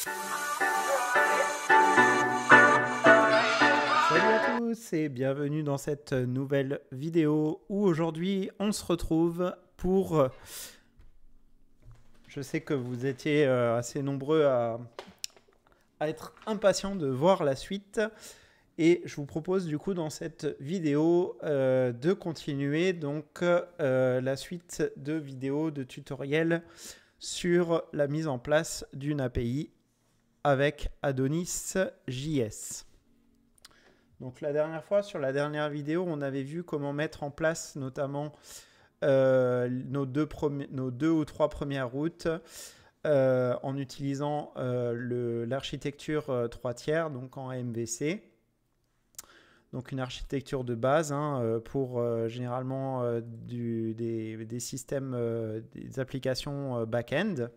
Salut à tous et bienvenue dans cette nouvelle vidéo où aujourd'hui on se retrouve pour... Je sais que vous étiez assez nombreux à être impatients de voir la suite et je vous propose du coup dans cette vidéo de continuer donc la suite de vidéos de tutoriels sur la mise en place d'une API avec Adonis.js. Donc la dernière fois, sur la dernière vidéo, on avait vu comment mettre en place notamment nos deux ou trois premières routes en utilisant l'architecture 3 tiers, donc en MVC. Donc une architecture de base pour généralement des systèmes, des applications back-end.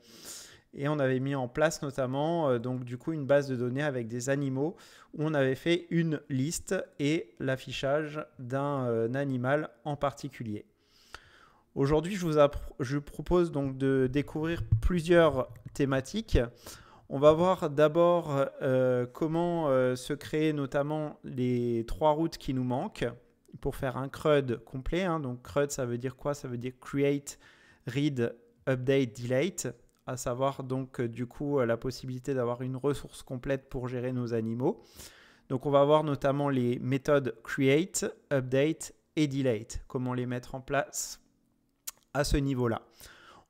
Et on avait mis en place notamment donc du coup une base de données avec des animaux où on avait fait une liste et l'affichage d'un animal en particulier. Aujourd'hui, je vous propose donc de découvrir plusieurs thématiques. On va voir d'abord comment se créer notamment les 3 routes qui nous manquent pour faire un CRUD complet. Donc CRUD, ça veut dire quoi? Ça veut dire Create, Read, Update, Delete. À savoir donc du coup la possibilité d'avoir une ressource complète pour gérer nos animaux. Donc on va voir notamment les méthodes create, update et delete, comment les mettre en place à ce niveau-là.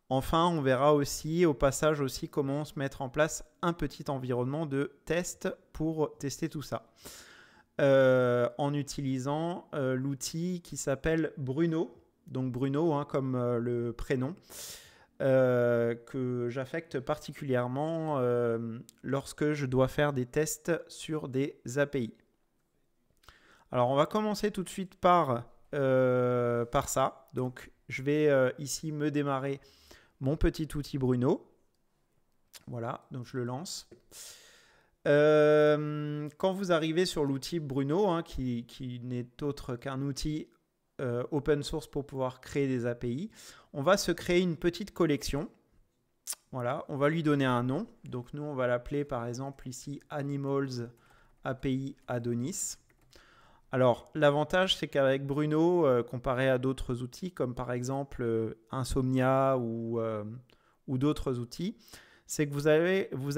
Enfin, on verra aussi au passage aussi comment se mettre en place un petit environnement de test pour tester tout ça. En utilisant l'outil qui s'appelle Bruno, donc Bruno comme le prénom. Que j'affecte particulièrement lorsque je dois faire des tests sur des API. Alors on va commencer tout de suite par ça. Donc je vais ici me démarrer mon petit outil Bruno. Voilà, donc je le lance. Quand vous arrivez sur l'outil Bruno, qui n'est autre qu'un outil open source pour pouvoir créer des API, on va se créer une petite collection. Voilà, on va lui donner un nom. Donc nous, on va l'appeler par exemple ici Animals API Adonis. Alors, l'avantage, c'est qu'avec Bruno, comparé à d'autres outils, comme par exemple Insomnia ou d'autres outils, c'est que vous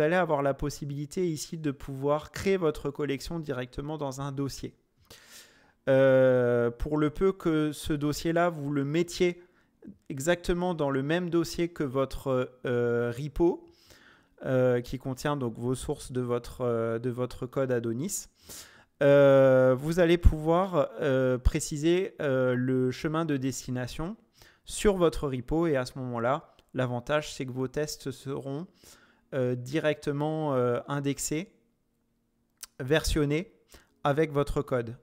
allez avoir la possibilité ici de pouvoir créer votre collection directement dans un dossier. Pour le peu que ce dossier-là, vous le mettiez exactement dans le même dossier que votre repo, qui contient donc vos sources de votre code Adonis, vous allez pouvoir préciser le chemin de destination sur votre repo et à ce moment-là, l'avantage c'est que vos tests seront directement indexés, versionnés avec votre code.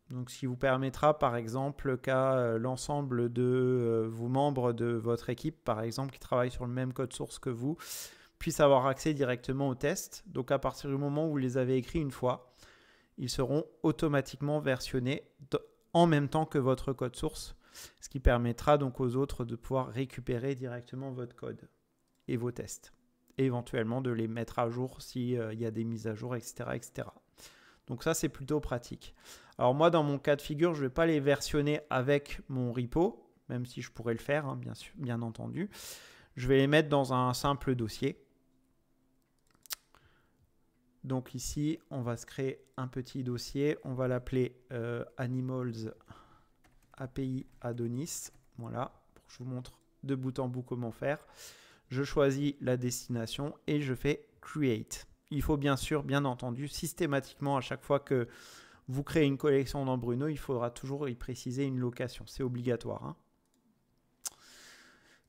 Donc, ce qui vous permettra, par exemple, qu'à l'ensemble de vos membres de votre équipe, par exemple, qui travaillent sur le même code source que vous, puissent avoir accès directement aux tests. Donc, à partir du moment où vous les avez écrits une fois, ils seront automatiquement versionnés en même temps que votre code source, ce qui permettra donc aux autres de pouvoir récupérer directement votre code et vos tests, et éventuellement de les mettre à jour s'il y a des mises à jour, etc., etc. Donc ça, c'est plutôt pratique. Alors moi, dans mon cas de figure, je ne vais pas les versionner avec mon repo, même si je pourrais le faire, bien entendu. Je vais les mettre dans un simple dossier. Donc ici, on va se créer un petit dossier. On va l'appeler Animals API Adonis. Voilà, pour que je vous montre de bout en bout comment faire. Je choisis la destination et je fais Create. Il faut bien sûr, bien entendu, systématiquement, à chaque fois que vous créez une collection dans Bruno, il faudra toujours y préciser une location. C'est obligatoire.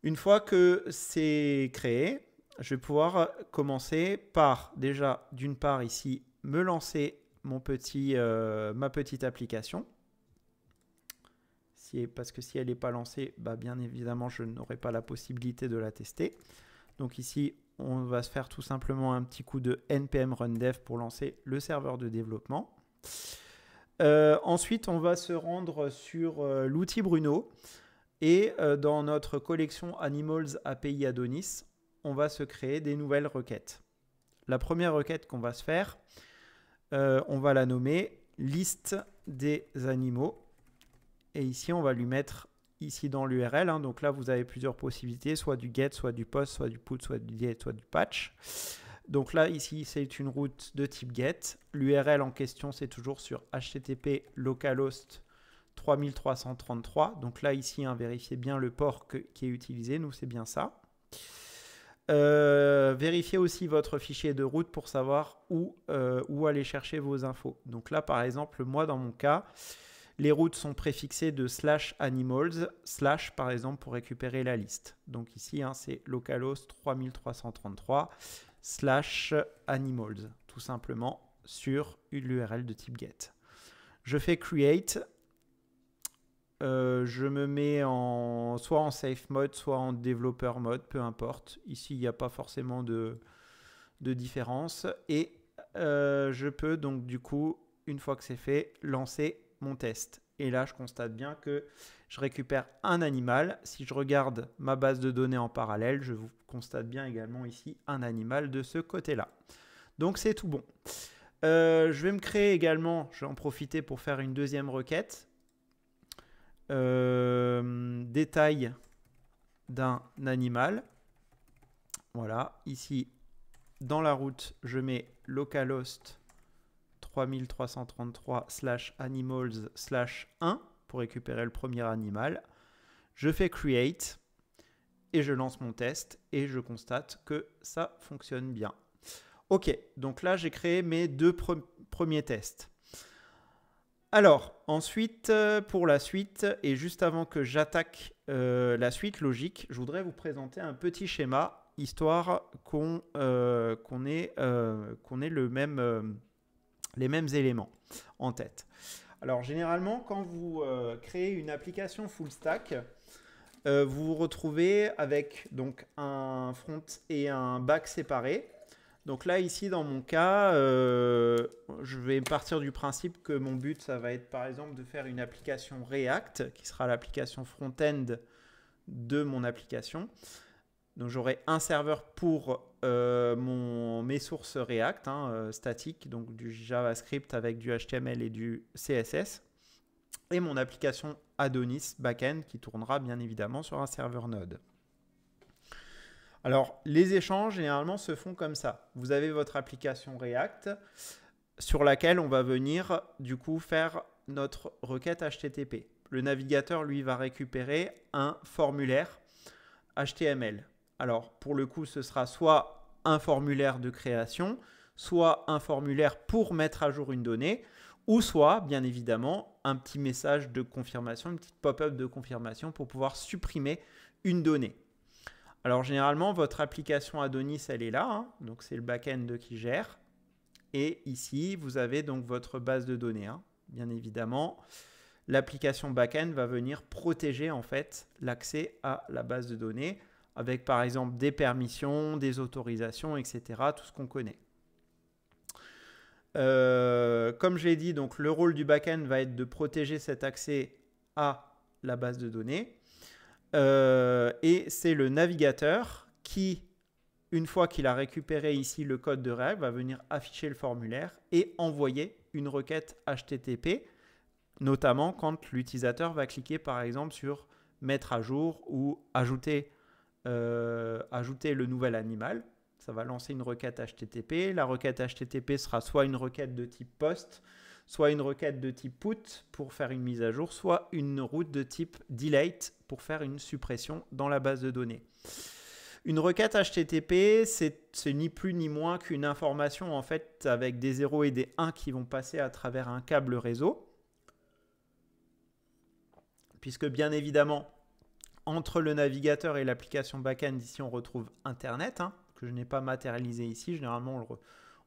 Une fois que c'est créé, je vais pouvoir commencer par, déjà, d'une part ici, me lancer ma petite application. Parce que si elle n'est pas lancée, bien évidemment, je n'aurai pas la possibilité de la tester. Donc ici, on va se faire tout simplement un petit coup de npm run dev pour lancer le serveur de développement. Ensuite, on va se rendre sur l'outil Bruno et dans notre collection Animals API Adonis, on va se créer des nouvelles requêtes. la première requête qu'on va se faire, on va la nommer liste des animaux. Et ici, on va lui mettre ici dans l'URL. Hein, donc là, vous avez plusieurs possibilités, soit du get, soit du post, soit du put, soit du get, soit du patch. Donc là, ici, c'est une route de type get. L'URL en question, c'est toujours sur http localhost 3333. Donc là, ici, hein, vérifiez bien le port qui est utilisé. Nous, c'est bien ça. Vérifiez aussi votre fichier de route pour savoir où aller chercher vos infos. Donc là, par exemple, moi, dans mon cas, les routes sont préfixées de /animals, / par exemple pour récupérer la liste. Donc ici, hein, c'est localhost 3333 /animals, tout simplement sur l'URL de type get. Je fais create. Je me mets soit en safe mode, soit en developer mode, peu importe. Ici, il n'y a pas forcément de différence. Et je peux donc du coup, une fois que c'est fait, lancer mon test. Et là, je constate bien que je récupère un animal. Si je regarde ma base de données en parallèle, je vous constate bien également ici un animal de ce côté-là. Donc, c'est tout bon. Je vais me créer également, je vais en profiter pour faire une deuxième requête. Détail d'un animal. Voilà, ici, dans la route, je mets localhost 3333 /animals /1 pour récupérer le premier animal. Je fais create et je lance mon test et je constate que ça fonctionne bien. Ok, donc là j'ai créé mes deux premiers tests. Alors ensuite, pour la suite, et juste avant que j'attaque la suite logique, je voudrais vous présenter un petit schéma histoire qu'on ait les mêmes éléments en tête. Alors généralement, quand vous créez une application full stack, vous vous retrouvez avec donc un front et un back séparés. Donc là, ici, dans mon cas, je vais partir du principe que mon but, ça va être par exemple de faire une application React, qui sera l'application front-end de mon application. Donc j'aurai un serveur pour mes sources React, statiques, donc du JavaScript avec du HTML et du CSS. Et mon application Adonis backend qui tournera bien évidemment sur un serveur Node. Alors, les échanges, généralement, se font comme ça. Vous avez votre application React sur laquelle on va venir, du coup, faire notre requête HTTP. Le navigateur, lui, va récupérer un formulaire HTML. Alors, pour le coup, ce sera soit un formulaire de création, soit un formulaire pour mettre à jour une donnée, ou soit, bien évidemment, un petit message de confirmation, une petite pop-up de confirmation pour pouvoir supprimer une donnée. Alors généralement, votre application Adonis, elle est là, hein, donc c'est le back-end qui gère. Et ici, vous avez donc votre base de données. Hein. Bien évidemment, l'application back-end va venir protéger en fait l'accès à la base de données avec par exemple des permissions, des autorisations, etc. Tout ce qu'on connaît. Comme je l'ai dit, donc le rôle du back-end va être de protéger cet accès à la base de données. Et c'est le navigateur qui, une fois qu'il a récupéré ici le code de React, va venir afficher le formulaire et envoyer une requête HTTP, notamment quand l'utilisateur va cliquer par exemple sur mettre à jour ou ajouter le nouvel animal. Ça va lancer une requête HTTP. La requête HTTP sera soit une requête de type POST, soit une requête de type PUT pour faire une mise à jour, soit une route de type DELETE pour faire une suppression dans la base de données. Une requête HTTP, c'est ni plus ni moins qu'une information en fait avec des 0 et des 1 qui vont passer à travers un câble réseau. Puisque bien évidemment, entre le navigateur et l'application back-end, ici on retrouve Internet, que je n'ai pas matérialisé ici. Généralement,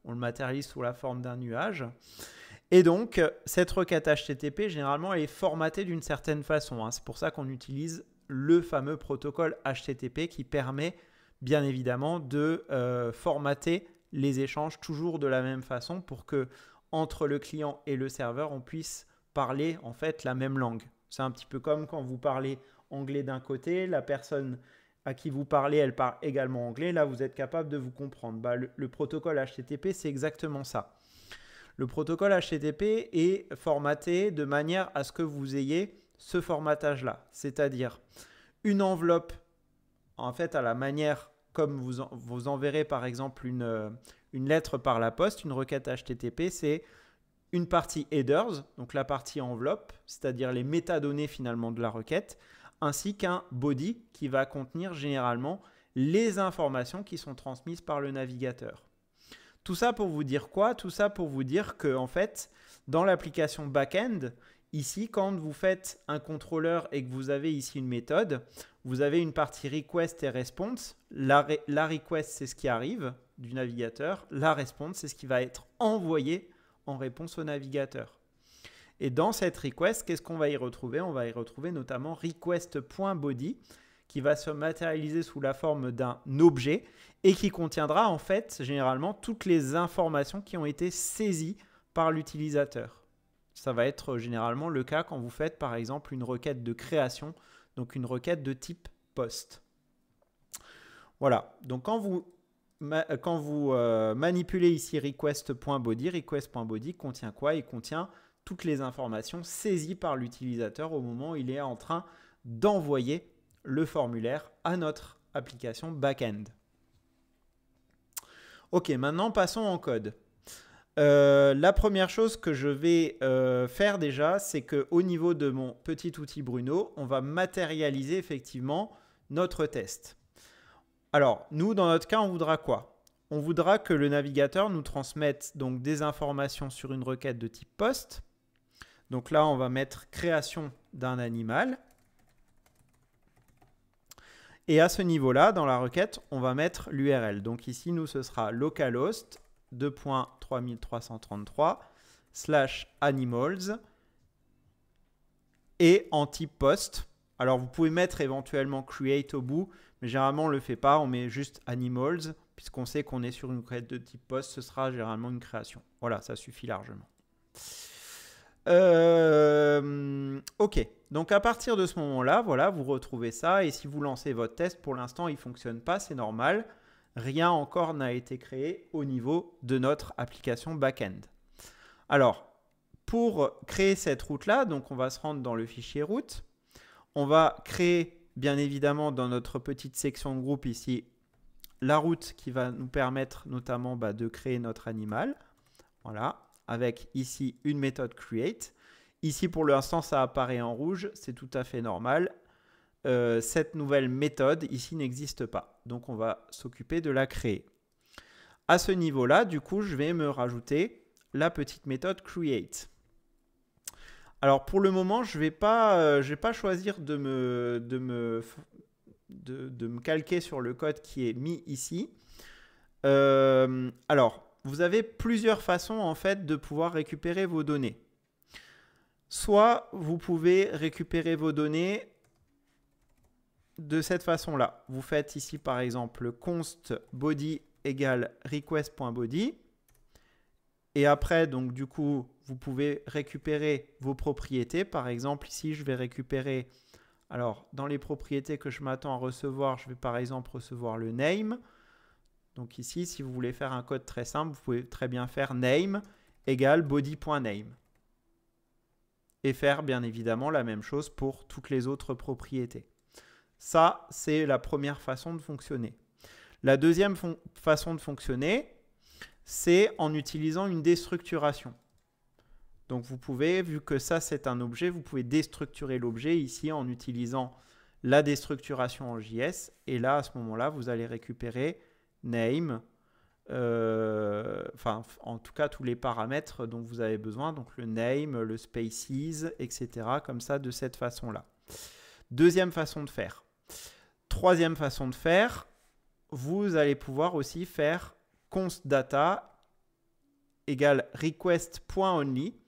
on le matérialise sous la forme d'un nuage. Et donc, cette requête HTTP, généralement, elle est formatée d'une certaine façon. C'est pour ça qu'on utilise le fameux protocole HTTP qui permet, bien évidemment, de formater les échanges toujours de la même façon pour que, entre le client et le serveur, on puisse parler en fait la même langue. C'est un petit peu comme quand vous parlez anglais d'un côté, la personne à qui vous parlez, elle parle également anglais, là, vous êtes capable de vous comprendre. Bah, le protocole HTTP, c'est exactement ça. Le protocole HTTP est formaté de manière à ce que vous ayez ce formatage-là, c'est-à-dire une enveloppe, en fait, à la manière comme vous enverrez par exemple une lettre par la poste, une requête HTTP, c'est une partie headers, donc la partie enveloppe, c'est-à-dire les métadonnées finalement de la requête, ainsi qu'un body qui va contenir généralement les informations qui sont transmises par le navigateur. Tout ça pour vous dire quoi? Tout ça pour vous dire que en fait, dans l'application back-end, ici, quand vous faites un contrôleur et que vous avez ici une méthode, vous avez une partie request et response. La request, c'est ce qui arrive du navigateur. La response, c'est ce qui va être envoyé en réponse au navigateur. Et dans cette request, qu'est-ce qu'on va y retrouver? On va y retrouver notamment request.body qui va se matérialiser sous la forme d'un objet et qui contiendra en fait généralement toutes les informations qui ont été saisies par l'utilisateur. Ça va être généralement le cas quand vous faites par exemple une requête de création, donc une requête de type POST. Voilà, donc quand vous manipulez ici request.body contient quoi? Il contient toutes les informations saisies par l'utilisateur au moment où il est en train d'envoyer le formulaire à notre application back-end. Ok, maintenant passons en code. La première chose que je vais faire déjà, c'est qu'au niveau de mon petit outil Bruno, on va matérialiser effectivement notre test. Alors, nous, dans notre cas, on voudra quoi? On voudra que le navigateur nous transmette donc des informations sur une requête de type POST. Donc là, on va mettre création d'un animal. Et à ce niveau-là, dans la requête, on va mettre l'URL. Donc ici, nous, ce sera localhost 2.3333/animals et en type post. Alors, vous pouvez mettre éventuellement create au bout, mais généralement, on ne le fait pas. On met juste animals, puisqu'on sait qu'on est sur une requête de type post. Ce sera généralement une création. Voilà, ça suffit largement. Ok, donc à partir de ce moment-là, voilà, vous retrouvez ça. Et si vous lancez votre test, pour l'instant, il ne fonctionne pas, c'est normal. Rien encore n'a été créé au niveau de notre application back-end. Alors, pour créer cette route-là, donc on va se rendre dans le fichier route. On va créer, bien évidemment, dans notre petite section de groupe ici, la route qui va nous permettre notamment de créer notre animal. Voilà, avec ici une méthode create. Ici, pour l'instant, ça apparaît en rouge. C'est tout à fait normal. Cette nouvelle méthode ici n'existe pas. Donc, on va s'occuper de la créer. À ce niveau-là, du coup, je vais me rajouter la petite méthode create. Alors, pour le moment, je ne vais pas choisir de me calquer sur le code qui est mis ici. Alors, vous avez plusieurs façons en fait de pouvoir récupérer vos données. Soit vous pouvez récupérer vos données de cette façon-là. Vous faites ici par exemple const body égale request.body. Et après, donc du coup, vous pouvez récupérer vos propriétés. Par exemple, ici, je vais récupérer, alors dans les propriétés que je m'attends à recevoir, je vais par exemple recevoir le name. Donc ici, si vous voulez faire un code très simple, vous pouvez très bien faire name égale body.name. Et faire bien évidemment la même chose pour toutes les autres propriétés. Ça, c'est la première façon de fonctionner. La deuxième façon de fonctionner, c'est en utilisant une déstructuration. Donc vous pouvez, vu que ça c'est un objet, vous pouvez déstructurer l'objet ici en utilisant la déstructuration en JS. Et là, à ce moment-là, vous allez récupérer name, en tout cas tous les paramètres dont vous avez besoin, donc le name, le spaces, etc. Comme ça, de cette façon-là. Deuxième façon de faire. Troisième façon de faire, vous allez pouvoir aussi faire const data égale request.only.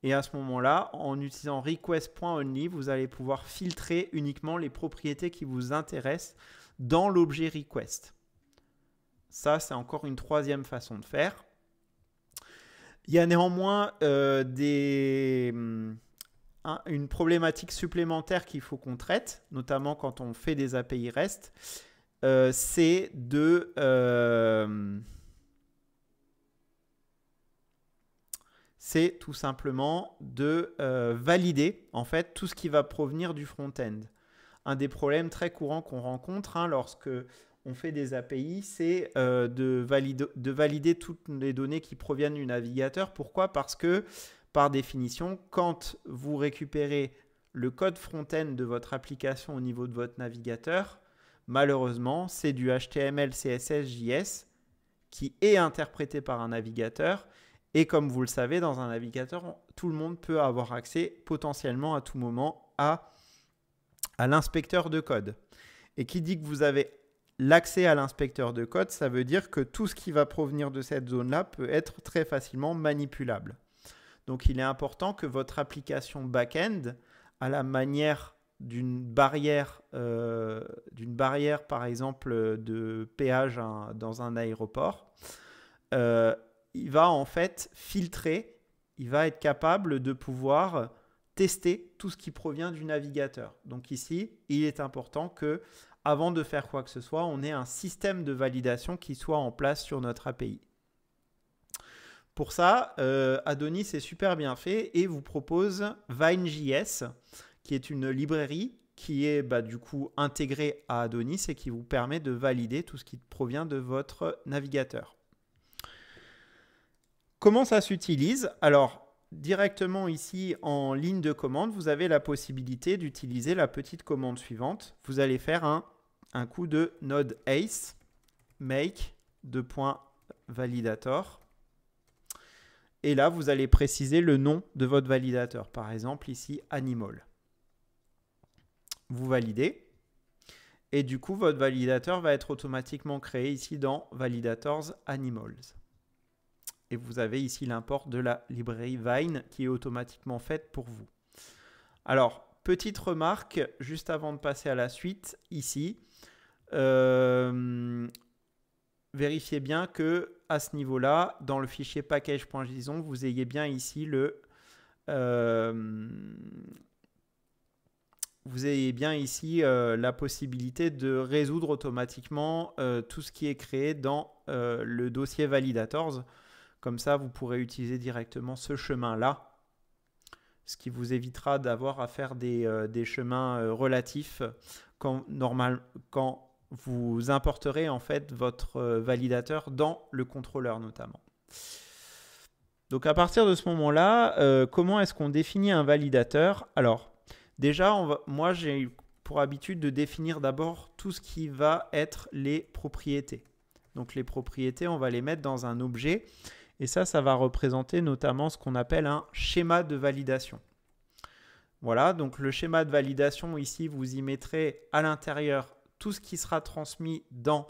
Et à ce moment-là, en utilisant request.only, vous allez pouvoir filtrer uniquement les propriétés qui vous intéressent dans l'objet request. Ça, c'est encore une troisième façon de faire. Il y a néanmoins une problématique supplémentaire qu'il faut qu'on traite, notamment quand on fait des API REST, c'est tout simplement de valider en fait tout ce qui va provenir du front-end. Un des problèmes très courants qu'on rencontre lorsque on fait des API, c'est de valider toutes les données qui proviennent du navigateur. Pourquoi? Parce que par définition, quand vous récupérez le code front-end de votre application au niveau de votre navigateur, malheureusement, c'est du HTML, CSS, JS qui est interprété par un navigateur. Et comme vous le savez, dans un navigateur, tout le monde peut avoir accès potentiellement à tout moment à l'inspecteur de code. Et qui dit que vous avez l'accès à l'inspecteur de code, ça veut dire que tout ce qui va provenir de cette zone-là peut être très facilement manipulable. Donc, il est important que votre application back-end, à la manière d'une barrière, par exemple, de péage dans un aéroport, il va en fait filtrer, il va être capable de pouvoir tester tout ce qui provient du navigateur. Donc ici, il est important que, avant de faire quoi que ce soit, on ait un système de validation qui soit en place sur notre API. Pour ça, Adonis est super bien fait et vous propose Vine.js, qui est une librairie qui est du coup intégrée à Adonis et qui vous permet de valider tout ce qui provient de votre navigateur. Comment ça s'utilise? Alors, directement ici en ligne de commande, vous avez la possibilité d'utiliser la petite commande suivante. Vous allez faire un coup de node ace make .validator. Et là, vous allez préciser le nom de votre validateur. Par exemple, ici, Animal. Vous validez. Et du coup, votre validateur va être automatiquement créé ici dans Validators Animals. Et vous avez ici l'import de la librairie Vine qui est automatiquement faite pour vous. Alors, petite remarque, juste avant de passer à la suite, ici, vérifiez bien que à ce niveau-là, dans le fichier package.json, vous ayez bien ici la possibilité de résoudre automatiquement tout ce qui est créé dans le dossier validators. Comme ça, vous pourrez utiliser directement ce chemin-là, ce qui vous évitera d'avoir à faire des chemins relatifs quand vous importerez en fait votre validateur dans le contrôleur notamment. Donc à partir de ce moment-là, comment est-ce qu'on définit un validateur? Alors déjà, moi j'ai pour habitude de définir d'abord tout ce qui va être les propriétés. Donc les propriétés, on va les mettre dans un objet et ça va représenter notamment ce qu'on appelle un schéma de validation. Voilà, donc le schéma de validation ici, vous y mettrez à l'intérieur tout ce qui sera transmis dans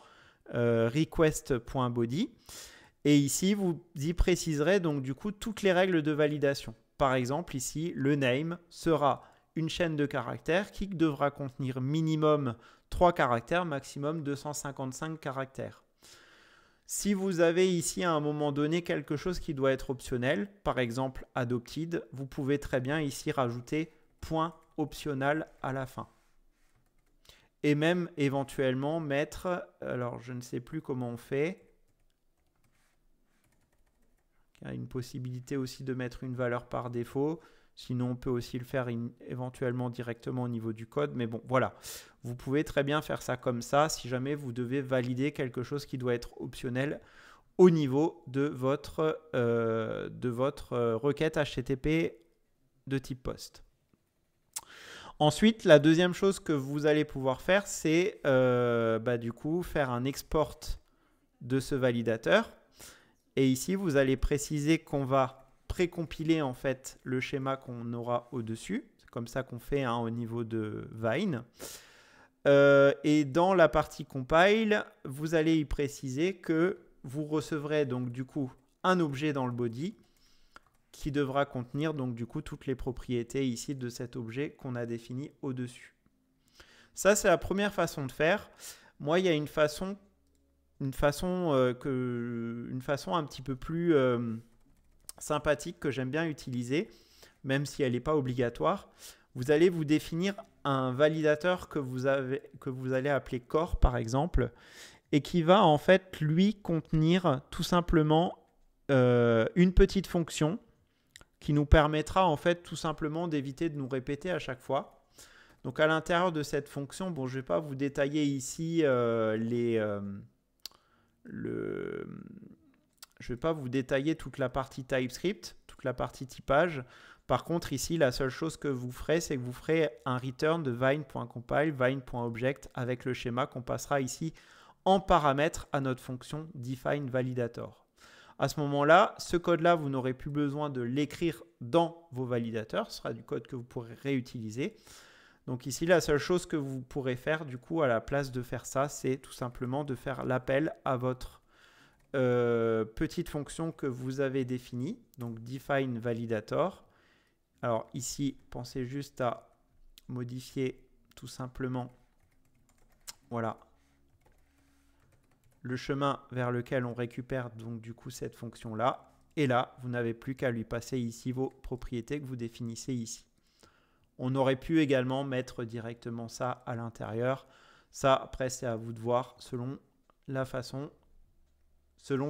request.body. Et ici, vous y préciserez donc du coup toutes les règles de validation. Par exemple, ici, le name sera une chaîne de caractères qui devra contenir minimum 3 caractères, maximum 255 caractères. Si vous avez ici à un moment donné quelque chose qui doit être optionnel, par exemple adopted, vous pouvez très bien ici rajouter point optional à la fin. Et même éventuellement mettre, alors je ne sais plus comment on fait, il y a une possibilité aussi de mettre une valeur par défaut, sinon on peut aussi le faire éventuellement directement au niveau du code, mais bon voilà, vous pouvez très bien faire ça comme ça si jamais vous devez valider quelque chose qui doit être optionnel au niveau de votre requête HTTP de type POST. Ensuite, la deuxième chose que vous allez pouvoir faire, c'est du coup faire un export de ce validateur. Et ici, vous allez préciser qu'on va précompiler en fait le schéma qu'on aura au-dessus. C'est comme ça qu'on fait au niveau de Vine. Et dans la partie compile, vous allez y préciser que vous recevrez donc du coup un objet dans le body qui devra contenir donc du coup toutes les propriétés ici de cet objet qu'on a défini au-dessus. Ça, c'est la première façon de faire. Moi, il y a une façon un petit peu plus sympathique que j'aime bien utiliser, même si elle n'est pas obligatoire, vous allez vous définir un validateur que vous allez appeler core par exemple, et qui va en fait lui contenir tout simplement une petite fonction qui nous permettra en fait tout simplement d'éviter de nous répéter à chaque fois. Donc à l'intérieur de cette fonction, bon, je ne vais pas vous détailler ici je vais pas vous détailler toute la partie TypeScript, toute la partie typage. Par contre, ici, la seule chose que vous ferez, c'est que vous ferez un return de vine.compile, vine.object avec le schéma qu'on passera ici en paramètre à notre fonction defineValidator. À ce moment-là, ce code-là, vous n'aurez plus besoin de l'écrire dans vos validateurs. Ce sera du code que vous pourrez réutiliser. Donc ici, la seule chose que vous pourrez faire, du coup, à la place de faire ça, c'est tout simplement de faire l'appel à votre petite fonction que vous avez définie, donc defineValidator. Alors ici, pensez juste à modifier tout simplement, voilà, le chemin vers lequel on récupère donc du coup cette fonction-là. Et là, vous n'avez plus qu'à lui passer ici vos propriétés que vous définissez ici. On aurait pu également mettre directement ça à l'intérieur. Ça, après, c'est à vous de voir selon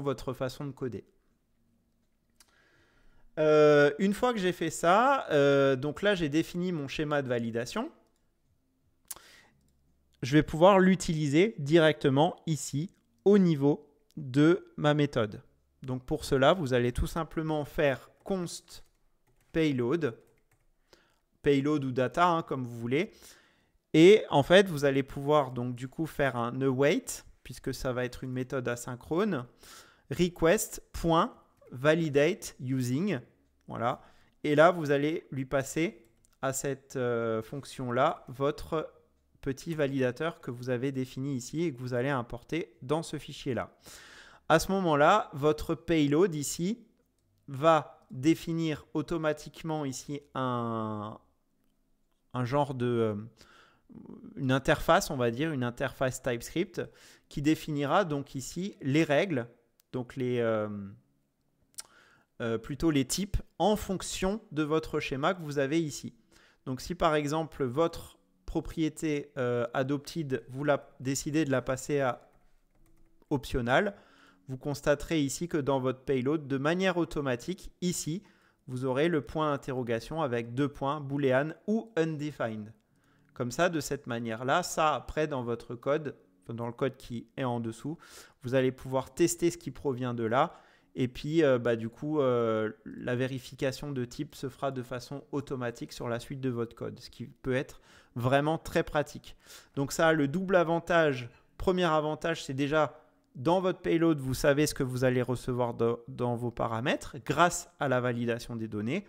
votre façon de coder. Une fois que j'ai fait ça, donc là, j'ai défini mon schéma de validation. Je vais pouvoir l'utiliser directement ici au niveau de ma méthode. Donc pour cela, vous allez tout simplement faire const payload, payload ou data, hein, comme vous voulez. Et en fait, vous allez pouvoir donc du coup faire un await, puisque ça va être une méthode asynchrone, request.validate using. Voilà. Et là, vous allez lui passer à cette fonction-là votre petit validateur que vous avez défini ici et que vous allez importer dans ce fichier-là. À ce moment-là, votre payload ici va définir automatiquement ici un genre de une interface, on va dire, une interface TypeScript qui définira donc ici les règles, donc plutôt les types en fonction de votre schéma que vous avez ici. Donc si par exemple votre propriété adopted, vous décidez de la passer à optional, vous constaterez ici que dans votre payload, de manière automatique, ici, vous aurez le point d'interrogation avec 2 points, boolean ou undefined. Comme ça, de cette manière-là, ça après dans votre code, dans le code qui est en dessous, vous allez pouvoir tester ce qui provient de là. Et puis, du coup, la vérification de type se fera de façon automatique sur la suite de votre code, ce qui peut être vraiment très pratique. Donc ça a le double avantage. Premier avantage, c'est déjà dans votre payload, vous savez ce que vous allez recevoir dans vos paramètres grâce à la validation des données.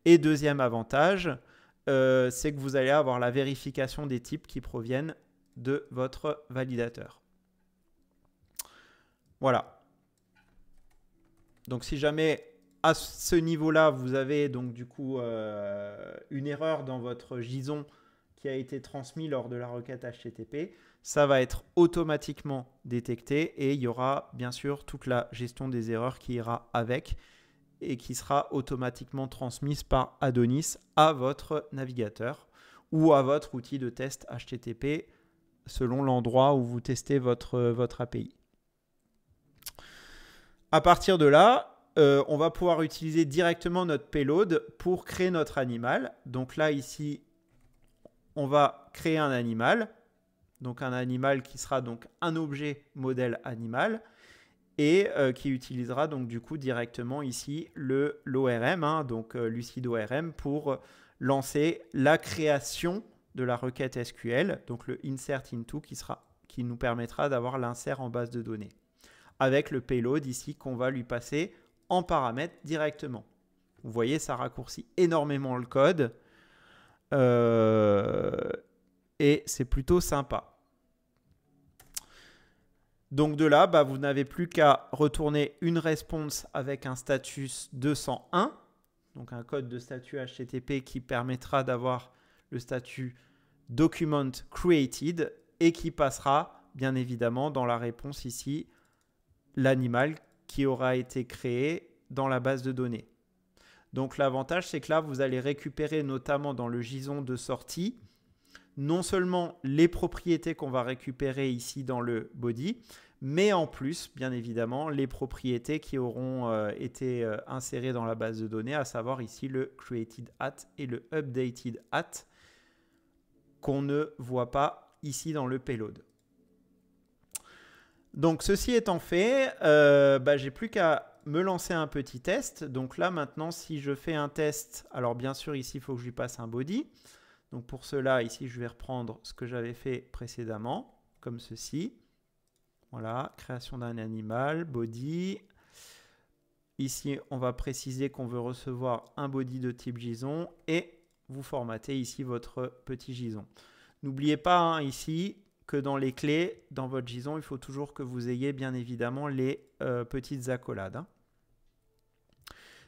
Et deuxième avantage, c'est que vous allez avoir la vérification des types qui proviennent de votre validateur. Voilà. Donc si jamais à ce niveau-là, vous avez donc du coup une erreur dans votre JSON qui a été transmis lors de la requête HTTP, ça va être automatiquement détecté et il y aura bien sûr toute la gestion des erreurs qui ira avec et qui sera automatiquement transmise par Adonis à votre navigateur ou à votre outil de test HTTP selon l'endroit où vous testez votre API. À partir de là, on va pouvoir utiliser directement notre payload pour créer notre animal. Donc là, ici, on va créer un animal. Donc un animal qui sera donc un objet modèle animal et qui utilisera donc du coup directement ici l'ORM, hein, donc LucidORM pour lancer la création de la requête SQL, donc le insert into qui nous permettra d'avoir l'insert en base de données avec le payload ici qu'on va lui passer en paramètre directement. Vous voyez, ça raccourcit énormément le code et c'est plutôt sympa. Donc de là, vous n'avez plus qu'à retourner une response avec un status 201, donc un code de statut HTTP qui permettra d'avoir le statut document created et qui passera bien évidemment dans la réponse ici l'animal qui aura été créé dans la base de données. Donc l'avantage, c'est que là, vous allez récupérer notamment dans le JSON de sortie, non seulement les propriétés qu'on va récupérer ici dans le body, mais en plus, bien évidemment, les propriétés qui auront été insérées dans la base de données, à savoir ici le created at et le updated at, qu'on ne voit pas ici dans le payload. Donc ceci étant fait, j'ai plus qu'à me lancer un petit test. Donc là maintenant, si je fais un test, alors bien sûr ici il faut que je lui passe un body. Donc pour cela ici je vais reprendre ce que j'avais fait précédemment, comme ceci. Voilà, création d'un animal, body. Ici on va préciser qu'on veut recevoir un body de type JSON et vous formatez ici votre petit JSON. N'oubliez pas hein, ici que dans les clés, dans votre JSON, il faut toujours que vous ayez bien évidemment les petites accolades. Hein.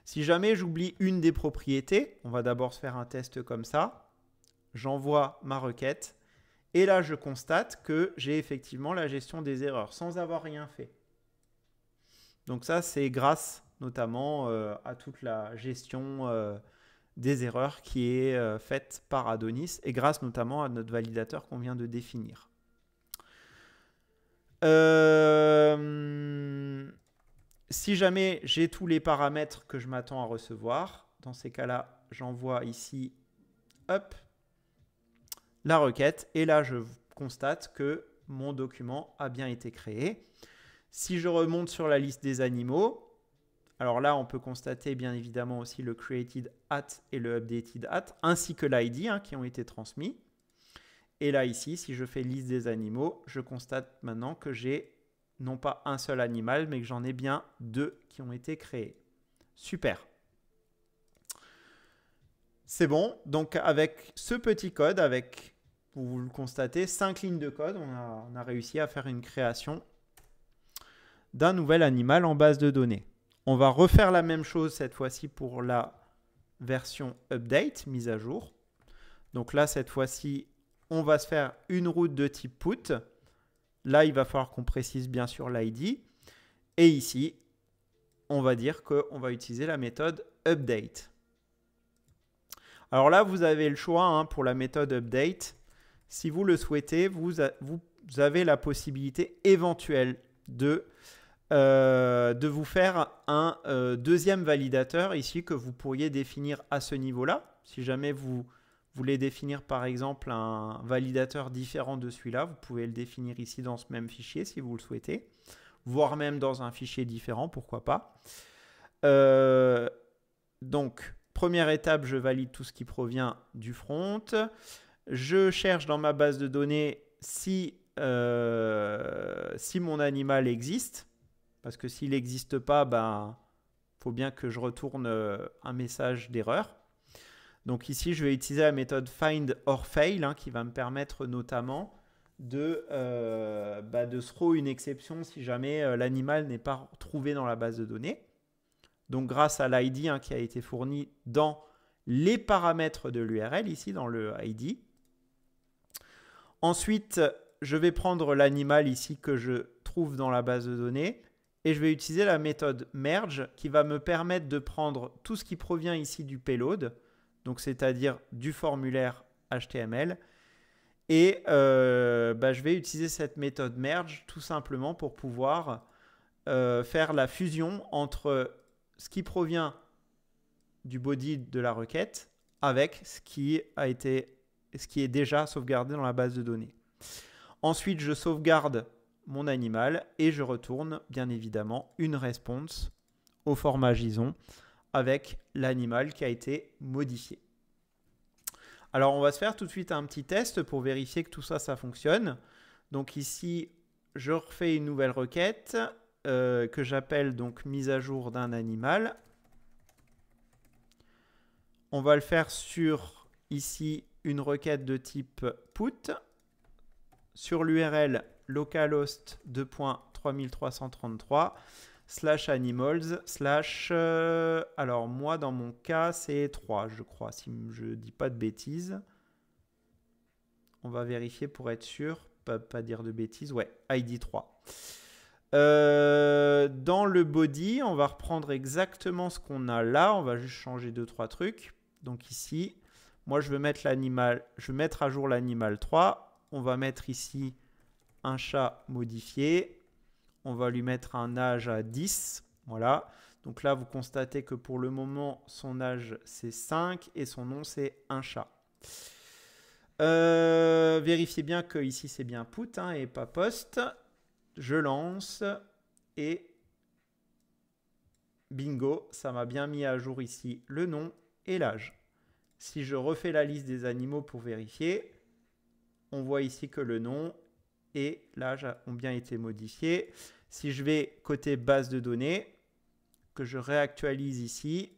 Si jamais j'oublie une des propriétés, on va d'abord se faire un test comme ça. J'envoie ma requête et là je constate que j'ai effectivement la gestion des erreurs sans avoir rien fait. Donc ça c'est grâce notamment à toute la gestion des erreurs qui est faite par Adonis et grâce notamment à notre validateur qu'on vient de définir. Si jamais j'ai tous les paramètres que je m'attends à recevoir, dans ces cas-là, j'envoie ici hop, la requête et là, je constate que mon document a bien été créé. Si je remonte sur la liste des animaux, alors là, on peut constater bien évidemment aussi le created at et le updated at, ainsi que l'ID hein, qui ont été transmis. Et là, ici, si je fais liste des animaux, je constate maintenant que j'ai non pas un seul animal, mais que j'en ai bien 2 qui ont été créés. Super. C'est bon. Donc, avec ce petit code, avec, vous le constatez, 5 lignes de code, on a réussi à faire une création d'un nouvel animal en base de données. On va refaire la même chose cette fois-ci pour la version update, mise à jour. Donc là, cette fois-ci, on va se faire une route de type put. Là, il va falloir qu'on précise bien sûr l'ID. Et ici, on va dire qu'on va utiliser la méthode update. Alors là, vous avez le choix hein, pour la méthode update. Si vous le souhaitez, vous avez la possibilité éventuelle de vous faire un deuxième validateur ici que vous pourriez définir à ce niveau-là. Si jamais vous voulez définir par exemple un validateur différent de celui-là, vous pouvez le définir ici dans ce même fichier si vous le souhaitez, voire même dans un fichier différent, pourquoi pas. Donc, première étape, je valide tout ce qui provient du front. Je cherche dans ma base de données si mon animal existe, parce que s'il n'existe pas, ben, faut bien que je retourne un message d'erreur. Donc ici, je vais utiliser la méthode find or fail hein, qui va me permettre notamment de throw une exception si jamais l'animal n'est pas trouvé dans la base de données. Donc grâce à l'ID hein, qui a été fourni dans les paramètres de l'URL, ici dans le ID. Ensuite, je vais prendre l'animal ici que je trouve dans la base de données et je vais utiliser la méthode merge qui va me permettre de prendre tout ce qui provient ici du payload, donc c'est-à-dire du formulaire HTML. Et je vais utiliser cette méthode merge tout simplement pour pouvoir faire la fusion entre ce qui provient du body de la requête avec ce qui est déjà sauvegardé dans la base de données. Ensuite, je sauvegarde mon animal et je retourne bien évidemment une response au format JSON avec l'animal qui a été modifié. Alors, on va se faire tout de suite un petit test pour vérifier que tout ça, ça fonctionne. Donc ici, je refais une nouvelle requête que j'appelle donc mise à jour d'un animal. On va le faire sur ici une requête de type put sur l'URL localhost 2.3333 /animals alors moi dans mon cas c'est 3 je crois si je ne dis pas de bêtises. On va vérifier pour être sûr, pas dire de bêtises, ouais, ID 3. Dans le body, on va reprendre exactement ce qu'on a là. On va juste changer 2-3 trucs. Donc ici, moi je veux mettre l'animal, je veux mettre à jour l'animal 3. On va mettre ici un chat modifié. On va lui mettre un âge à 10. Voilà. Donc là, vous constatez que pour le moment, son âge c'est 5 et son nom c'est un chat. Vérifiez bien que ici c'est bien put hein, et pas post. Je lance et bingo, ça m'a bien mis à jour ici le nom et l'âge. Si je refais la liste des animaux pour vérifier, on voit ici que le nom et l'âge ont bien été modifiés. Si je vais côté base de données, que je réactualise ici,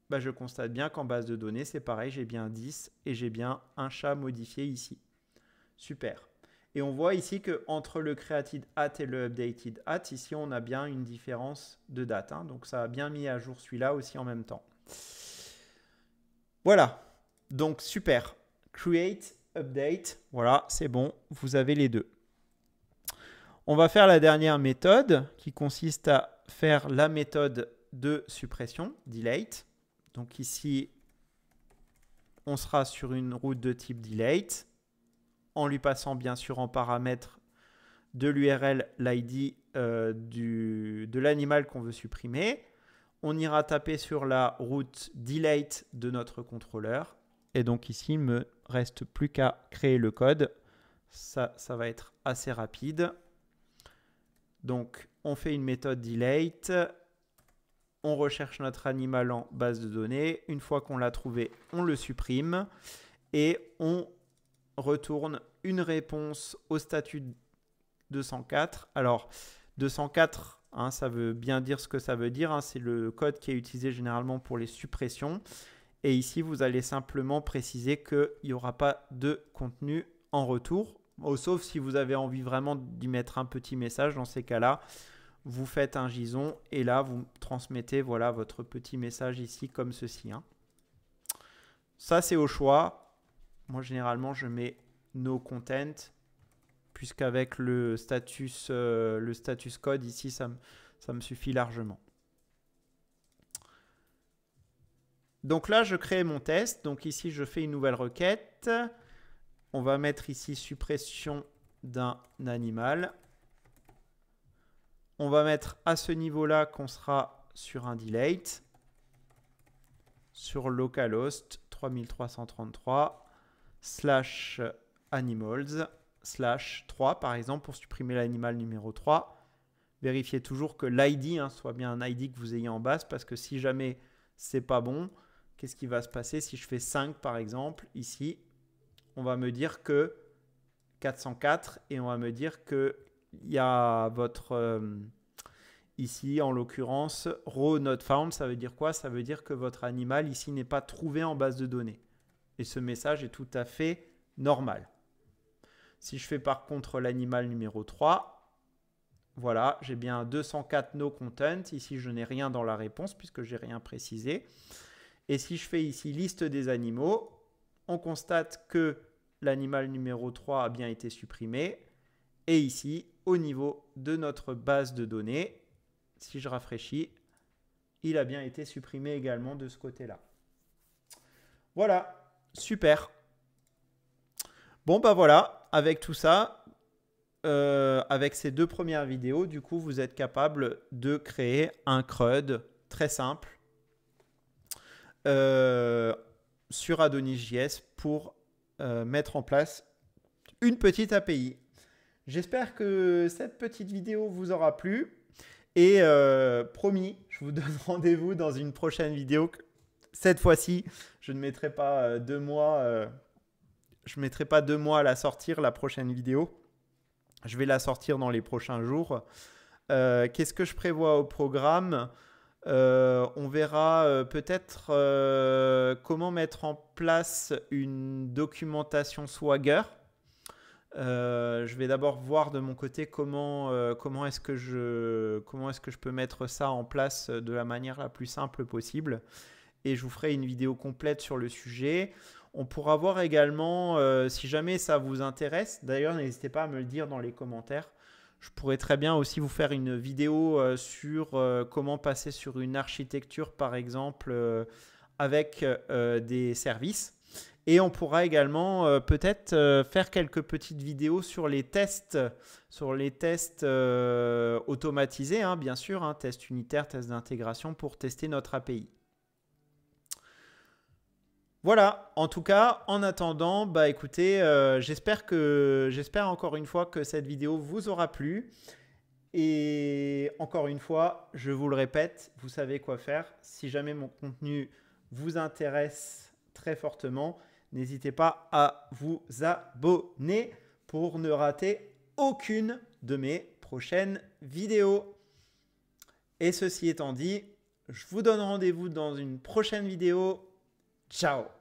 bah je constate bien qu'en base de données, c'est pareil, j'ai bien 10 et j'ai bien un chat modifié ici. Super. Et on voit ici qu'entre le created at et le updated at, ici on a bien une différence de date. Hein. Donc ça a bien mis à jour celui-là aussi en même temps. Voilà. Donc super. Create, update. Voilà, c'est bon. Vous avez les deux. On va faire la dernière méthode qui consiste à faire la méthode de suppression, delete. Donc ici, on sera sur une route de type delete, en lui passant bien sûr en paramètre de l'URL l'ID de l'animal qu'on veut supprimer. On ira taper sur la route delete de notre contrôleur. Et donc ici, il ne me reste plus qu'à créer le code. Ça va être assez rapide. Donc, on fait une méthode delete. On recherche notre animal en base de données. Une fois qu'on l'a trouvé, on le supprime. Et on retourne une réponse au statut 204. Alors, 204, hein, ça veut bien dire ce que ça veut dire. Hein, c'est le code qui est utilisé généralement pour les suppressions. Et ici, vous allez simplement préciser qu'il n'y aura pas de contenu en retour. Sauf si vous avez envie vraiment d'y mettre un petit message. Dans ces cas-là, vous faites un JSON et là, vous transmettez voilà, votre petit message ici comme ceci. Hein. Ça, c'est au choix. Moi, généralement, je mets no content puisqu'avec le status code ici, ça me suffit largement. Donc là, je crée mon test. Donc ici, je fais une nouvelle requête. On va mettre ici suppression d'un animal. On va mettre à ce niveau-là qu'on sera sur un delete. Sur localhost 3333 /animals /3 par exemple pour supprimer l'animal numéro 3. Vérifiez toujours que l'ID soit bien un ID que vous ayez en base parce que si jamais c'est pas bon, qu'est-ce qui va se passer si je fais 5 par exemple ici? On va me dire que 404 et on va me dire qu'il y a votre ici en l'occurrence row not found. Ça veut dire quoi? Ça veut dire que votre animal ici n'est pas trouvé en base de données. Et ce message est tout à fait normal. Si je fais par contre l'animal numéro 3, voilà, j'ai bien 204 no content. Ici, je n'ai rien dans la réponse puisque je n'ai rien précisé. Et si je fais ici liste des animaux, on constate que l'animal numéro 3 a bien été supprimé. Et ici, au niveau de notre base de données, si je rafraîchis, il a bien été supprimé également de ce côté-là. Voilà, super. Bon, bah voilà, avec tout ça, avec ces deux premières vidéos, du coup, vous êtes capable de créer un CRUD très simple sur Adonis.js pour mettre en place une petite API. J'espère que cette petite vidéo vous aura plu et promis, je vous donne rendez-vous dans une prochaine vidéo. Cette fois-ci, je ne mettrai pas 2 mois. Je ne mettrai pas 2 mois à la sortir, la prochaine vidéo. Je vais la sortir dans les prochains jours. Qu'est-ce que je prévois au programme? On verra peut-être comment mettre en place une documentation Swagger. Je vais d'abord voir de mon côté comment est-ce que je peux mettre ça en place de la manière la plus simple possible. Et je vous ferai une vidéo complète sur le sujet. On pourra voir également, si jamais ça vous intéresse, d'ailleurs n'hésitez pas à me le dire dans les commentaires, Je pourrais très bien aussi vous faire une vidéo sur comment passer sur une architecture, par exemple, avec des services. Et on pourra également peut-être faire quelques petites vidéos sur les tests automatisés, hein, bien sûr, hein, tests unitaires, tests d'intégration pour tester notre API. Voilà, en tout cas, en attendant, bah écoutez, j'espère encore une fois que cette vidéo vous aura plu. Et encore une fois, je vous le répète, vous savez quoi faire. Si jamais mon contenu vous intéresse très fortement, n'hésitez pas à vous abonner pour ne rater aucune de mes prochaines vidéos. Et ceci étant dit, je vous donne rendez-vous dans une prochaine vidéo. Ciao!